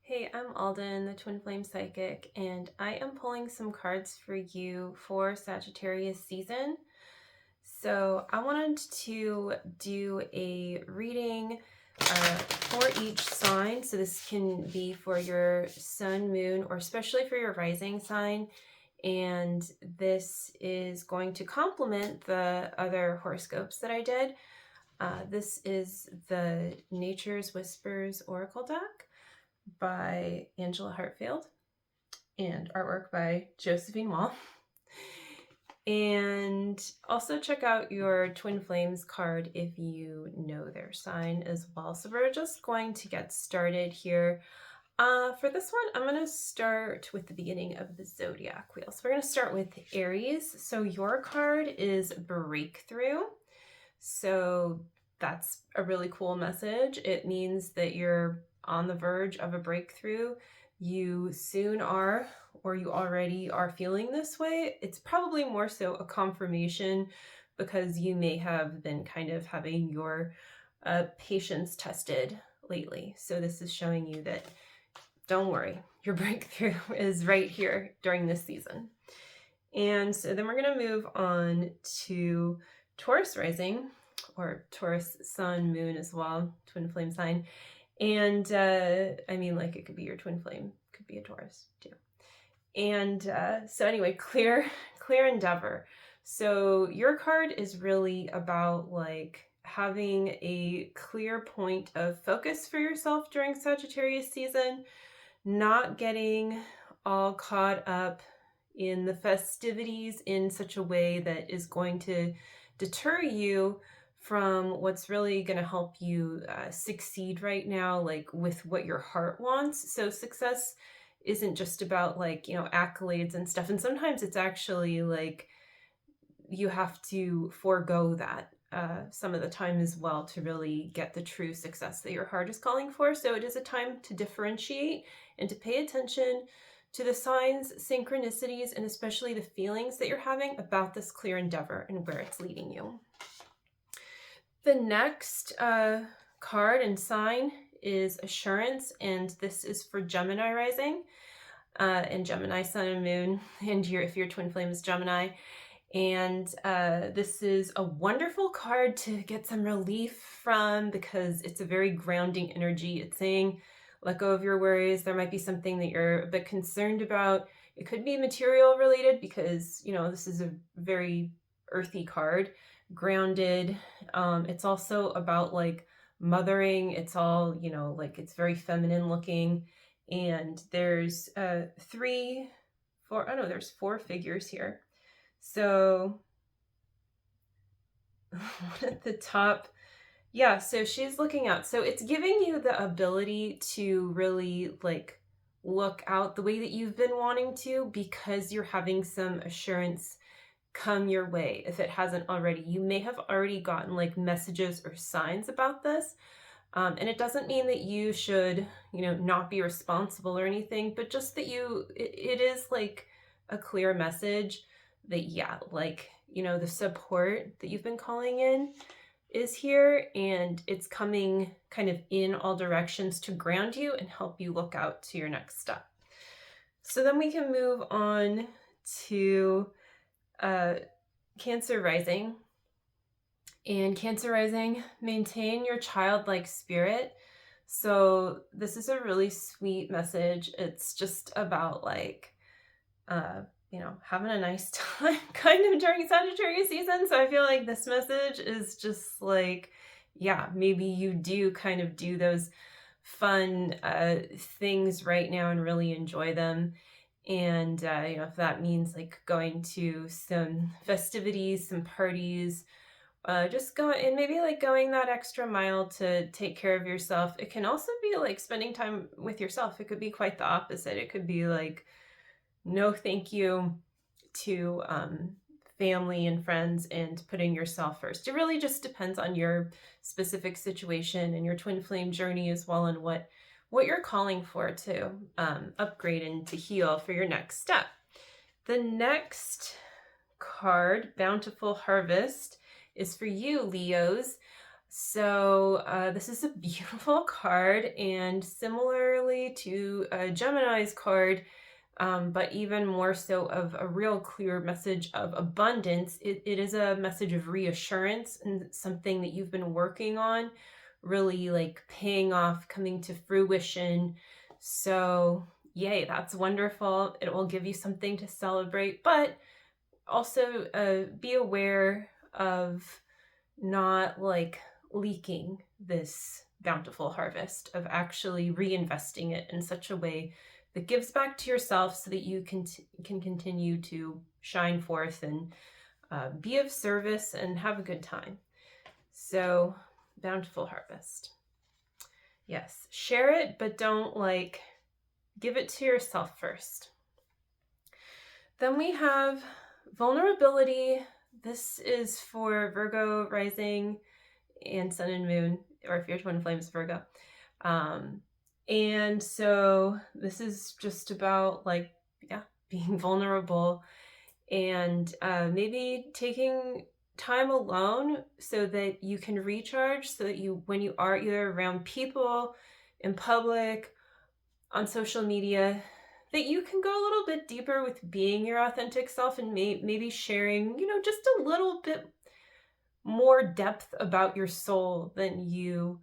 Hey, I'm Alden, the Twin Flame Psychic, and I am pulling some cards for you for Sagittarius season. So I wanted to do a reading for each sign. So this can be for your sun, moon, or especially for your rising sign. And this is going to complement the other horoscopes that I did. This is the Nature's Whispers Oracle deck by Angela Hartfield and artwork by Josephine Wall. And also check out your Twin Flames card if you know their sign as well. So we're just going to get started here. For this one, I'm going to start with the beginning of the zodiac wheel. So we're going to start with Aries. So your card is Breakthrough. So that's a really cool message. It means that you're on the verge of a breakthrough. You soon are, or you already are feeling this way. It's probably more so a confirmation because you may have been kind of having your patience tested lately. So this is showing you that don't worry, your breakthrough is right here during this season. And so then we're going to move on to Taurus rising, or Taurus sun, moon as well, twin flame sign. And I mean, like, it could be your twin flame, could be a Taurus too. And so anyway, clear endeavor. So your card is really about like having a clear point of focus for yourself during Sagittarius season, not getting all caught up in the festivities in such a way that is going to deter you from what's really going to help you succeed right now, like with what your heart wants. So success isn't just about like, accolades and stuff. And sometimes it's actually like you have to forego that some of the time as well to really get the true success that your heart is calling for. So it is a time to differentiate and to pay attention to the signs, synchronicities, and especially the feelings that you're having about this clear endeavor and where it's leading you. The next card and sign is Assurance, and this is for Gemini rising and Gemini sun and moon, and if your twin flame is Gemini. And this is a wonderful card to get some relief from because it's a very grounding energy. It's saying, let go of your worries. There might be something that you're a bit concerned about. It could be material related because, this is a very earthy card, grounded. It's also about like mothering. It's all, like it's very feminine looking. And there's there's 4 figures here. So one at the top, yeah, so she's looking out. So it's giving you the ability to really like look out the way that you've been wanting to because you're having some assurance come your way. If it hasn't already, you may have already gotten like messages or signs about this. And it doesn't mean that you should, not be responsible or anything, but just that it is like a clear message that, yeah, like, the support that you've been calling in is here and it's coming kind of in all directions to ground you and help you look out to your next step. So then we can move on to Cancer rising. And Cancer rising, maintain your childlike spirit. So this is a really sweet message. It's just about like, having a nice time kind of during Sagittarius season. So I feel like this message is just like, yeah, maybe you do kind of do those fun things right now and really enjoy them. And, if that means like going to some festivities, some parties, just go and maybe like going that extra mile to take care of yourself. It can also be like spending time with yourself. It could be quite the opposite. It could be like, no thank you to family and friends and putting yourself first. It really just depends on your specific situation and your twin flame journey as well, and what you're calling for to upgrade and to heal for your next step. The next card, Bountiful Harvest, is for you, Leos. So this is a beautiful card, and similarly to a Gemini's card, but even more so of a real clear message of abundance. It is a message of reassurance and something that you've been working on, really like paying off, coming to fruition. So yay, that's wonderful. It will give you something to celebrate, but also be aware of not like leaking this bountiful harvest, of actually reinvesting it in such a way that gives back to yourself so that you can continue to shine forth and be of service and have a good time. So, bountiful harvest. Yes, share it, but don't like give it to yourself first. Then we have vulnerability. This is for Virgo rising and sun and moon, or if your twin flames Virgo. And so this is just about like, yeah, being vulnerable and maybe taking time alone so that you can recharge, so that you, when you are either around people, in public, on social media, that you can go a little bit deeper with being your authentic self and maybe sharing, just a little bit more depth about your soul than you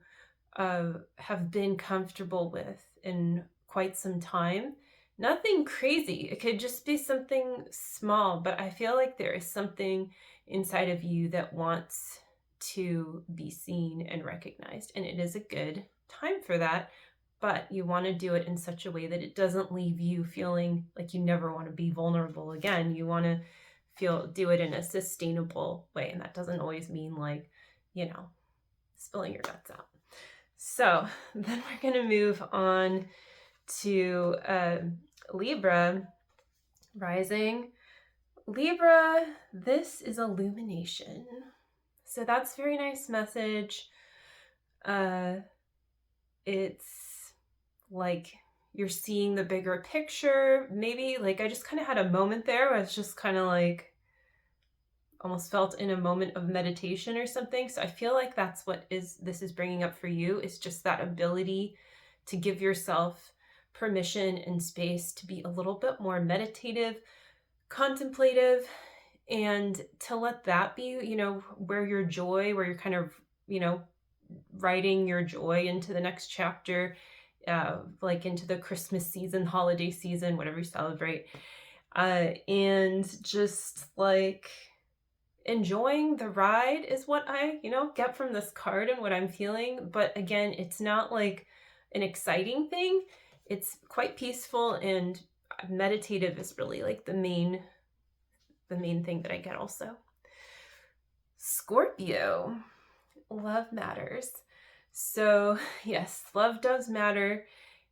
have been comfortable with in quite some time. Nothing crazy. It could just be something small, but I feel like there is something inside of you that wants to be seen and recognized, and it is a good time for that. But you want to do it in such a way that it doesn't leave you feeling like you never want to be vulnerable again. You want to do it in a sustainable way, and that doesn't always mean like, spilling your guts out. So then we're going to move on to Libra rising. Libra, this is illumination. So that's very nice message. It's like you're seeing the bigger picture. Maybe like I just kind of had a moment there where it's just kind of like almost felt in a moment of meditation or something. So I feel like that's what this is bringing up for you, is just that ability to give yourself permission and space to be a little bit more meditative, contemplative, and to let that be, where your joy, where you're kind of, writing your joy into the next chapter, like into the Christmas season, holiday season, whatever you celebrate, and just like enjoying the ride is what I, get from this card and what I'm feeling. But again, it's not like an exciting thing. It's quite peaceful, and meditative is really like the main thing that I get also. Scorpio, love matters. So yes, love does matter.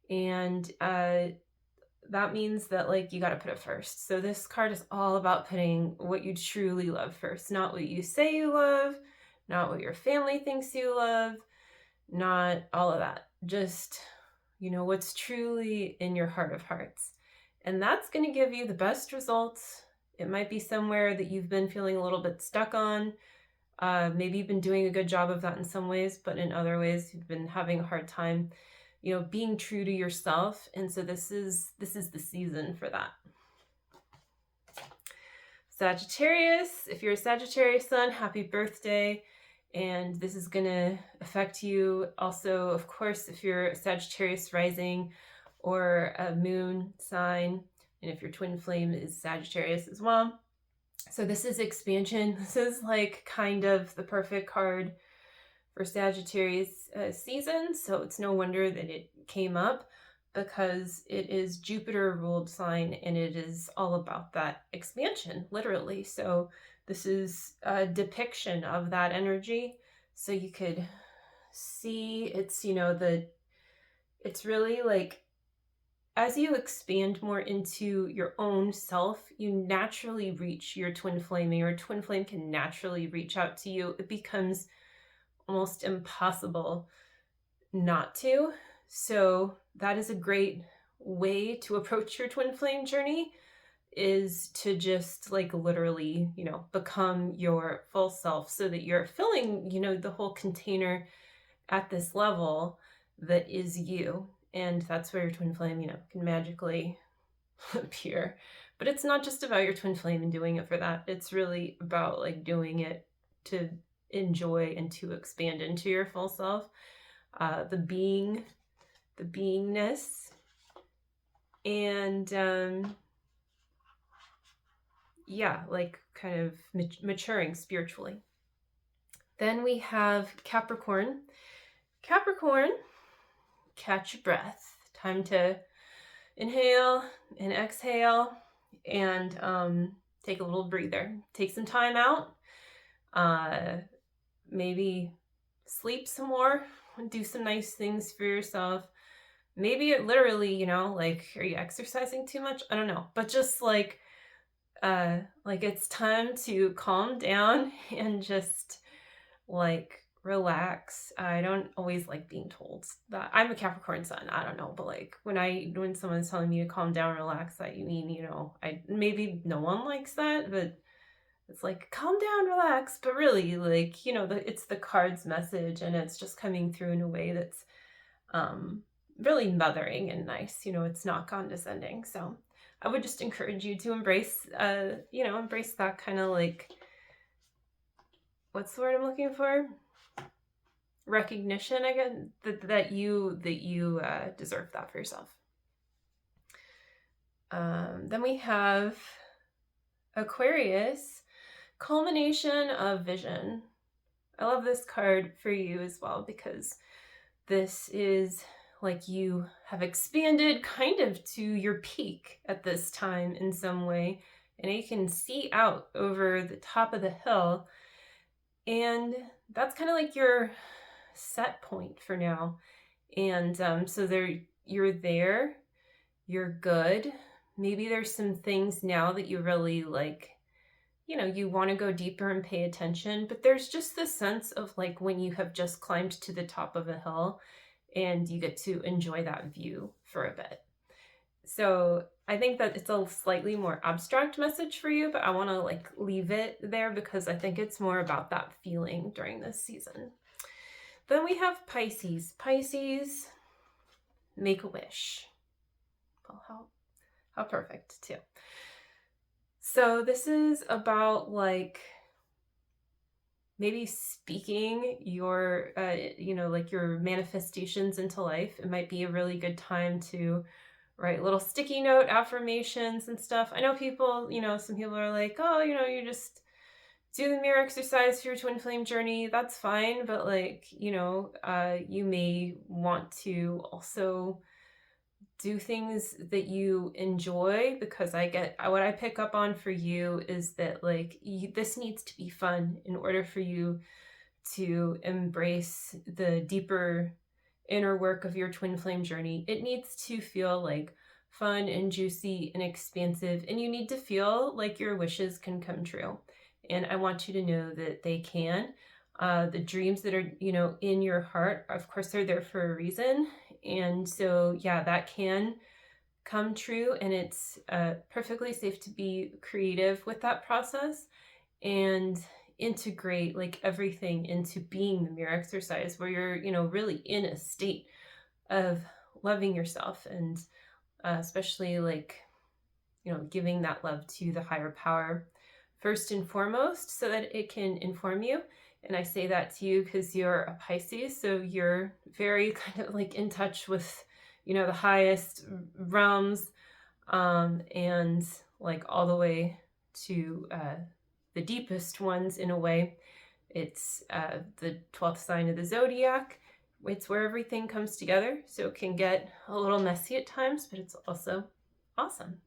And that means that like you got to put it first. So this card is all about putting what you truly love first, not what you say you love, not what your family thinks you love, not all of that. Just, what's truly in your heart of hearts. And that's going to give you the best results. It might be somewhere that you've been feeling a little bit stuck on. Maybe you've been doing a good job of that in some ways, but in other ways you've been having a hard time, being true to yourself. And so this is the season for that. Sagittarius, if you're a Sagittarius sun, happy birthday. And this is going to affect you also, of course, if you're a Sagittarius rising or a moon sign, and if your twin flame is Sagittarius as well. So this is expansion. This is like kind of the perfect card for Sagittarius season. So it's no wonder that it came up, because it is Jupiter ruled sign, and it is all about that expansion, literally. So this is a depiction of that energy. So you could see it's, it's really like, as you expand more into your own self, you naturally reach your twin flame, and your twin flame can naturally reach out to you. It becomes almost impossible not to. So that is a great way to approach your twin flame journey, is to just like literally, you know, become your full self so that you're filling, you know, the whole container at this level that is you. And that's where your twin flame, you know, can magically appear. But it's not just about your twin flame and doing it for that. It's really about like doing it to enjoy and to expand into your full self, the beingness, and yeah, like kind of maturing spiritually. Then we have Capricorn. Capricorn, catch your breath. Time to inhale and exhale and take a little breather. Take some time out. Maybe sleep some more. Do some nice things for yourself. Maybe it literally, you know, like, are you exercising too much? I don't know. But just like it's time to calm down and just like relax. I don't always like being told that. I'm a Capricorn sun. I don't know, but like when someone's telling me to calm down, relax, that you mean, you know, maybe no one likes that, but it's like calm down, relax. But really, like, you know, it's the card's message, and it's just coming through in a way that's really mothering and nice. You know, it's not condescending. So I would just encourage you to embrace embrace that kind of like, what's the word I'm looking for? Recognition, I guess, that you deserve that for yourself. Then we have Aquarius, culmination of vision. I love this card for you as well, because this is like you have expanded kind of to your peak at this time in some way, and you can see out over the top of the hill, and that's kind of like your set point for now. And so you're there, you're good. Maybe there's some things now that you really like, you know, you want to go deeper and pay attention, but there's just this sense of like when you have just climbed to the top of a hill and you get to enjoy that view for a bit. So I think that it's a slightly more abstract message for you, but I want to like leave it there because I think it's more about that feeling during this season. Then we have Pisces. Pisces, make a wish. Well, how perfect too. So this is about like maybe speaking your, like your manifestations into life. It might be a really good time to write little sticky note affirmations and stuff. I know people, you know, some people are like, oh, you know, you just do the mirror exercise for your twin flame journey. That's fine. But like, you know, you may want to also do things that you enjoy, because what I pick up on for you is that like this needs to be fun in order for you to embrace the deeper inner work of your twin flame journey. It needs to feel like fun and juicy and expansive, and you need to feel like your wishes can come true. And I want you to know that they can. The dreams that are, you know, in your heart, of course, they're there for a reason. And so, yeah, that can come true, and it's perfectly safe to be creative with that process and integrate like everything into being the mirror exercise, where you're, you know, really in a state of loving yourself, and especially like, you know, giving that love to the higher power first and foremost, so that it can inform you. And I say that to you because you're a Pisces, so you're very kind of like in touch with, you know, the highest realms, and like all the way to the deepest ones in a way. It's the 12th sign of the zodiac. It's where everything comes together, so it can get a little messy at times, but it's also awesome.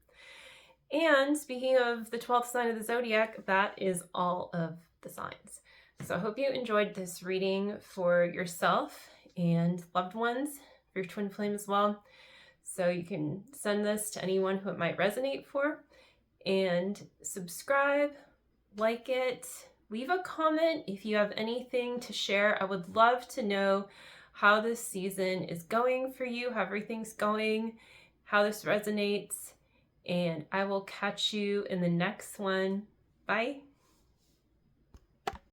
And speaking of the 12th sign of the zodiac, that is all of the signs. So I hope you enjoyed this reading for yourself and loved ones, for your twin flame as well. So you can send this to anyone who it might resonate for, and subscribe, like it, leave a comment if you have anything to share. I would love to know how this season is going for you, how everything's going, how this resonates. and I will catch you in the next one. Bye.